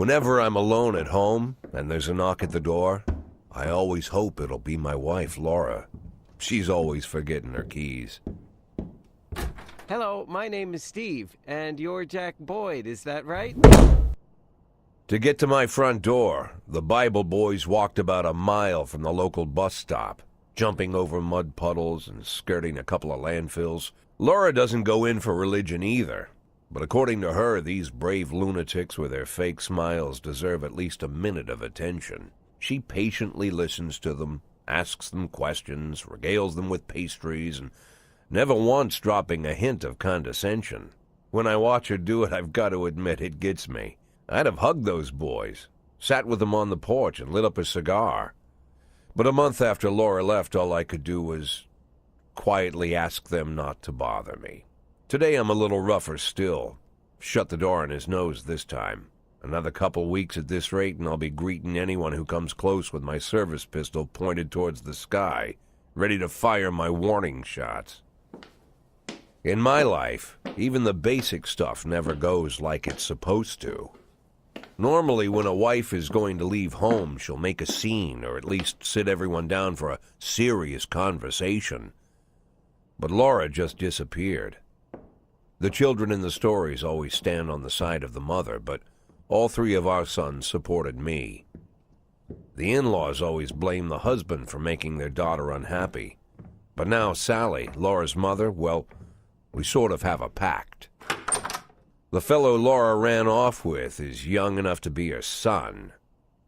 Whenever I'm alone at home and there's a knock at the door, I always hope it'll be my wife, Laura. She's always forgetting her keys. Hello, my name is Steve, and you're Jack Boyd, is that right? To get to my front door, the Bible boys walked about a mile from the local bus stop, jumping over mud puddles and skirting a couple of landfills. Laura doesn't go in for religion either, but according to her, these brave lunatics with their fake smiles deserve at least a minute of attention. She patiently listens to them, asks them questions, regales them with pastries, and never once dropping a hint of condescension. When I watch her do it, I've got to admit it gets me. I'd have hugged those boys, sat with them on the porch, and lit up a cigar. But a month after Laura left, all I could do was quietly ask them not to bother me. Today I'm a little rougher still. Shut the door on his nose this time. Another couple weeks at this rate, and I'll be greeting anyone who comes close with my service pistol pointed towards the sky, ready to fire my warning shots. In my life, even the basic stuff never goes like it's supposed to. Normally, when a wife is going to leave home, she'll make a scene, or at least sit everyone down for a serious conversation. But Laura just disappeared. The children in the stories always stand on the side of the mother, but all three of our sons supported me. The in-laws always blame the husband for making their daughter unhappy. But now Sally, Laura's mother, well, we sort of have a pact. The fellow Laura ran off with is young enough to be her son.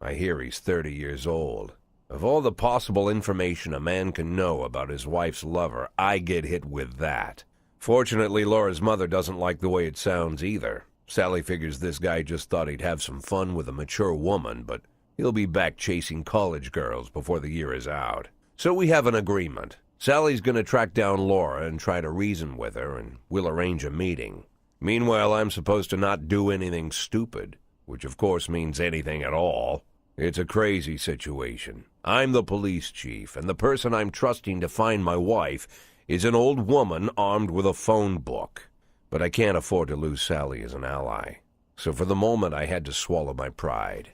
I hear he's 30 years old. Of all the possible information a man can know about his wife's lover, I get hit with that. Fortunately, Laura's mother doesn't like the way it sounds either. Sally figures this guy just thought he'd have some fun with a mature woman, but he'll be back chasing college girls before the year is out. So we have an agreement. Sally's going to track down Laura and try to reason with her, and we'll arrange a meeting. Meanwhile, I'm supposed to not do anything stupid, which of course means anything at all. It's a crazy situation. I'm the police chief, and the person I'm trusting to find my wife is an old woman armed with a phone book. But I can't afford to lose Sally as an ally. So for the moment, I had to swallow my pride.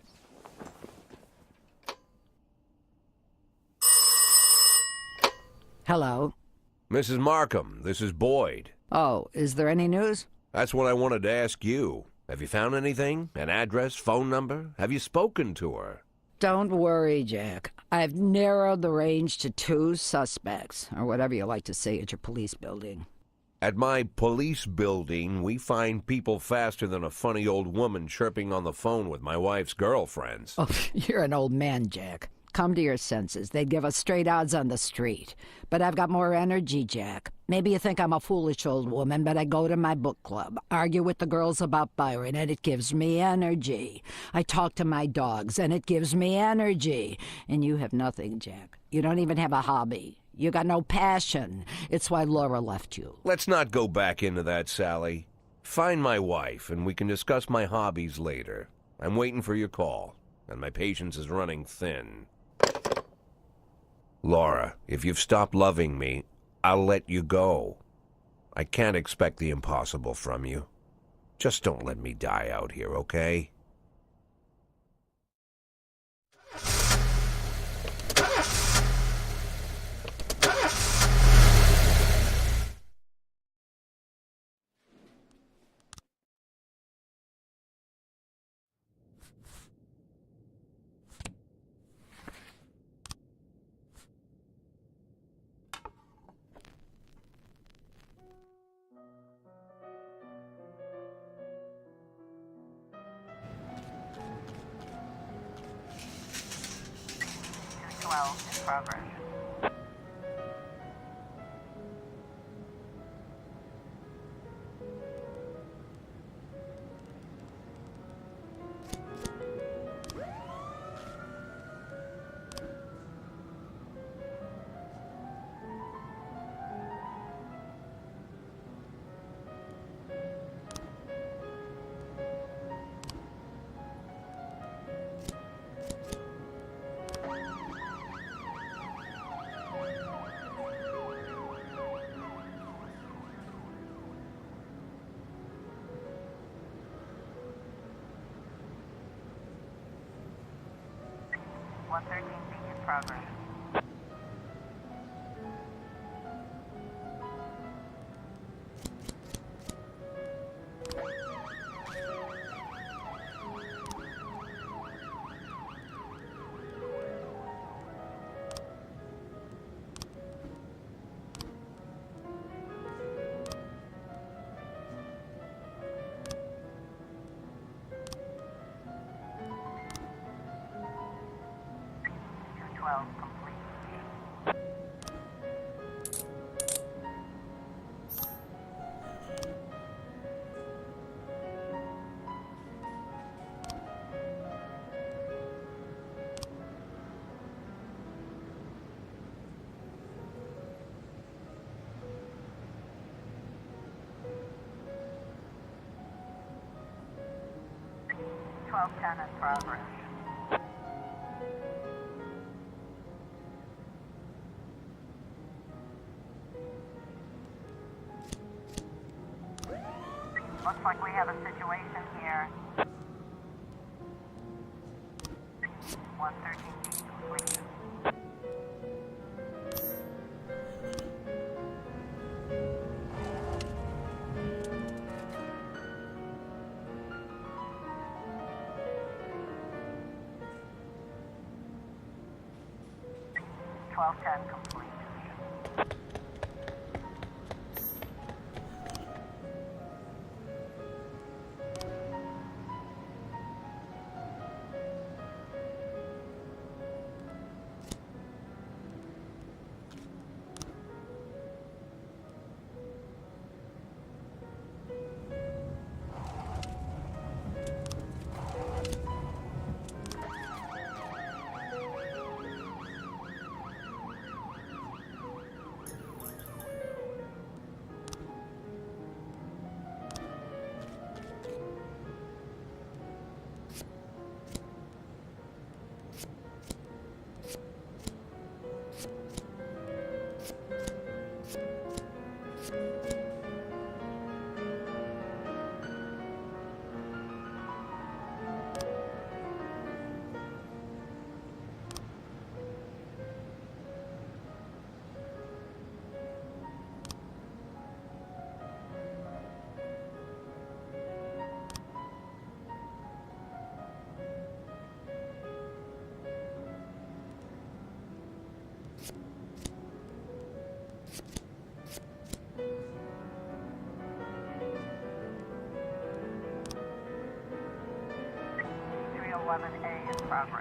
Hello. Mrs. Markham, this is Boyd. Oh, is there any news? That's what I wanted to ask you. Have you found anything? An address, phone number? Have you spoken to her? Don't worry, Jack. I've narrowed the range to 2 suspects, or whatever you like to say at your police building. At my police building, we find people faster than a funny old woman chirping on the phone with my wife's girlfriends. Oh, you're an old man, Jack. Come to your senses. They'd give us straight odds on the street. But I've got more energy, Jack. Maybe you think I'm a foolish old woman, but I go to my book club, argue with the girls about Byron, and it gives me energy. I talk to my dogs, and it gives me energy. And you have nothing, Jack. You don't even have a hobby. You got no passion. It's why Laura left you. Let's not go back into that, Sally. Find my wife, and we can discuss my hobbies later. I'm waiting for your call, and my patience is running thin. Laura, if you've stopped loving me, I'll let you go. I can't expect the impossible from you. Just don't let me die out here, okay? In progress. 113 feet in progress. Complete. 1210 in progress. Looks like we have a situation here. 113 feet complete. Ten complete. A in progress.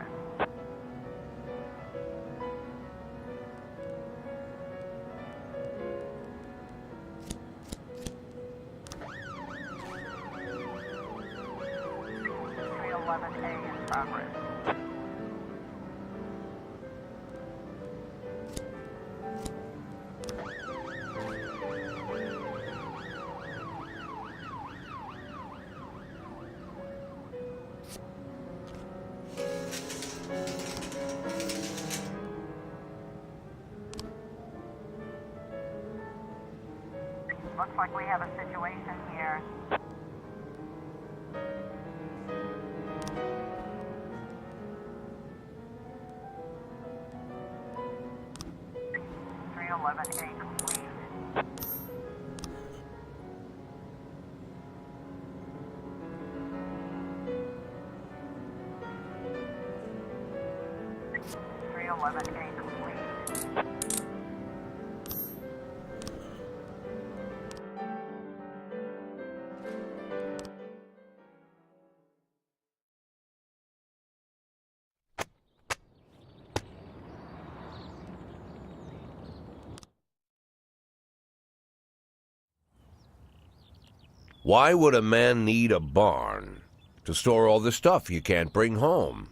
A in progress. Looks like we have a situation here. A complete. A complete. Why would a man need a barn? To store all the stuff you can't bring home.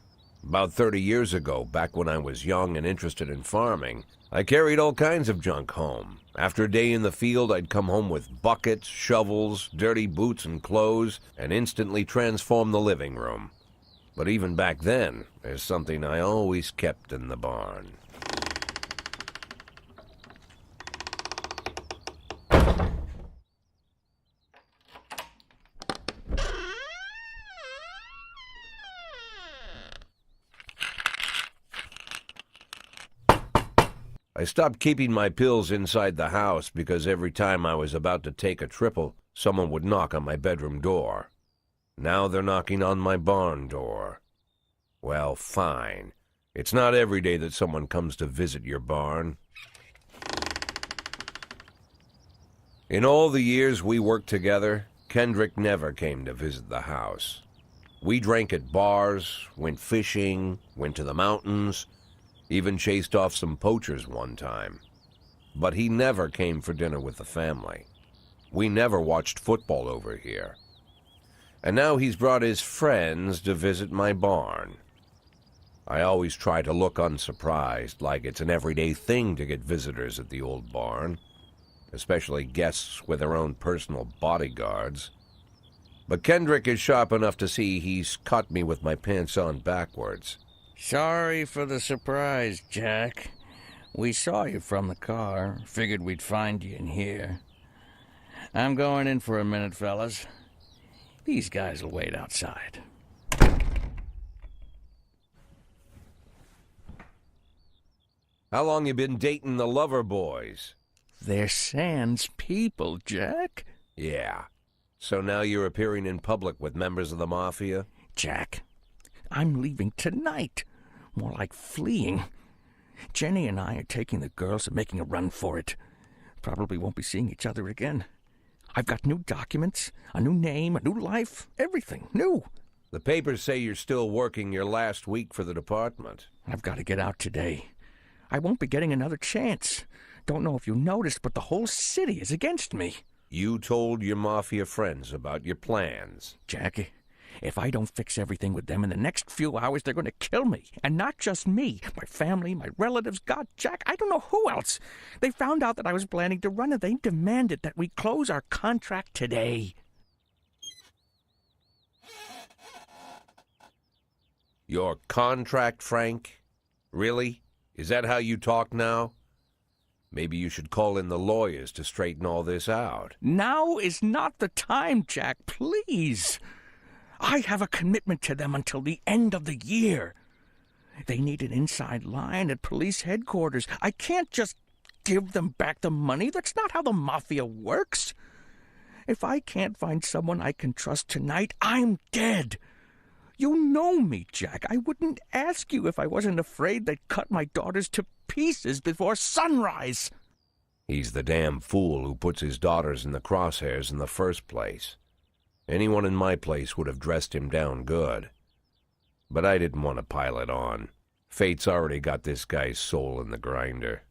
About 30 years ago, back when I was young and interested in farming, I carried all kinds of junk home. After a day in the field, I'd come home with buckets, shovels, dirty boots and clothes, and instantly transform the living room. But even back then, there's something I always kept in the barn. I stopped keeping my pills inside the house because every time I was about to take a triple, someone would knock on my bedroom door. Now they're knocking on my barn door. Well, fine. It's not every day that someone comes to visit your barn. In all the years we worked together, Kendrick never came to visit the house. We drank at bars, went fishing, went to the mountains, even chased off some poachers one time. But he never came for dinner with the family. We never watched football over here. And now he's brought his friends to visit my barn. I always try to look unsurprised, like it's an everyday thing to get visitors at the old barn, especially guests with their own personal bodyguards. But Kendrick is sharp enough to see he's caught me with my pants on backwards. Sorry for the surprise, Jack. We saw you from the car. Figured we'd find you in here. I'm going in for a minute, fellas. These guys will wait outside. How long you been dating the Lover Boys? They're Sans people, Jack. Yeah. So now you're appearing in public with members of the Mafia? Jack, I'm leaving tonight. More like fleeing. Jenny and I are taking the girls and making a run for it. Probably won't be seeing each other again. I've got new documents, a new name, a new life, everything new. The papers say you're still working your last week for the department. I've got to get out today. I won't be getting another chance. Don't know if you noticed, but the whole city is against me. You told your Mafia friends about your plans. Jackie, if I don't fix everything with them in the next few hours, they're going to kill me. And not just me. My family, my relatives, God, Jack, I don't know who else. They found out that I was planning to run, and they demanded that we close our contract today. Your contract, Frank? Really? Is that how you talk now? Maybe you should call in the lawyers to straighten all this out. Now is not the time, Jack, please. I have a commitment to them until the end of the year. They need an inside line at police headquarters. I can't just give them back the money. That's not how the Mafia works. If I can't find someone I can trust tonight, I'm dead. You know me, Jack. I wouldn't ask you if I wasn't afraid they'd cut my daughters to pieces before sunrise. He's the damn fool who puts his daughters in the crosshairs in the first place. Anyone in my place would have dressed him down good. But I didn't want to pile it on. Fate's already got this guy's soul in the grinder.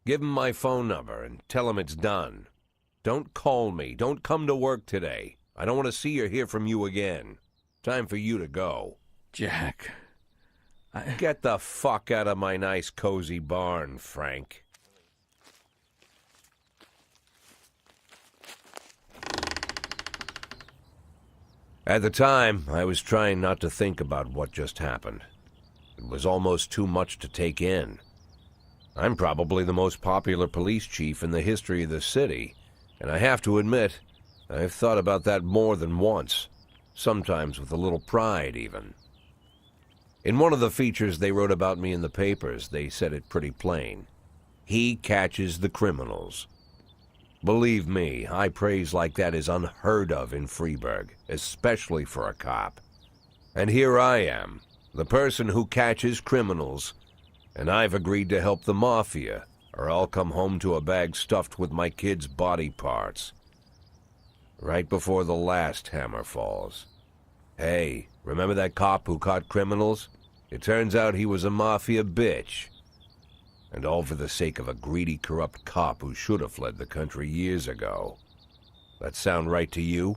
Give him my phone number and tell him it's done. Don't call me. Don't come to work today. I don't want to see or hear from you again. Time for you to go. Jack, Get the fuck out of my nice, cozy barn, Frank. At the time, I was trying not to think about what just happened. It was almost too much to take in. I'm probably the most popular police chief in the history of the city, and I have to admit, I've thought about that more than once, sometimes with a little pride even. In one of the features they wrote about me in the papers, they said it pretty plain. He catches the criminals. Believe me, high praise like that is unheard of in Freeburg, especially for a cop. And here I am, the person who catches criminals, and I've agreed to help the Mafia, or I'll come home to a bag stuffed with my kids' body parts. Right before the last hammer falls. Hey, remember that cop who caught criminals? It turns out he was a Mafia bitch. And all for the sake of a greedy, corrupt cop who should have fled the country years ago. That sound right to you?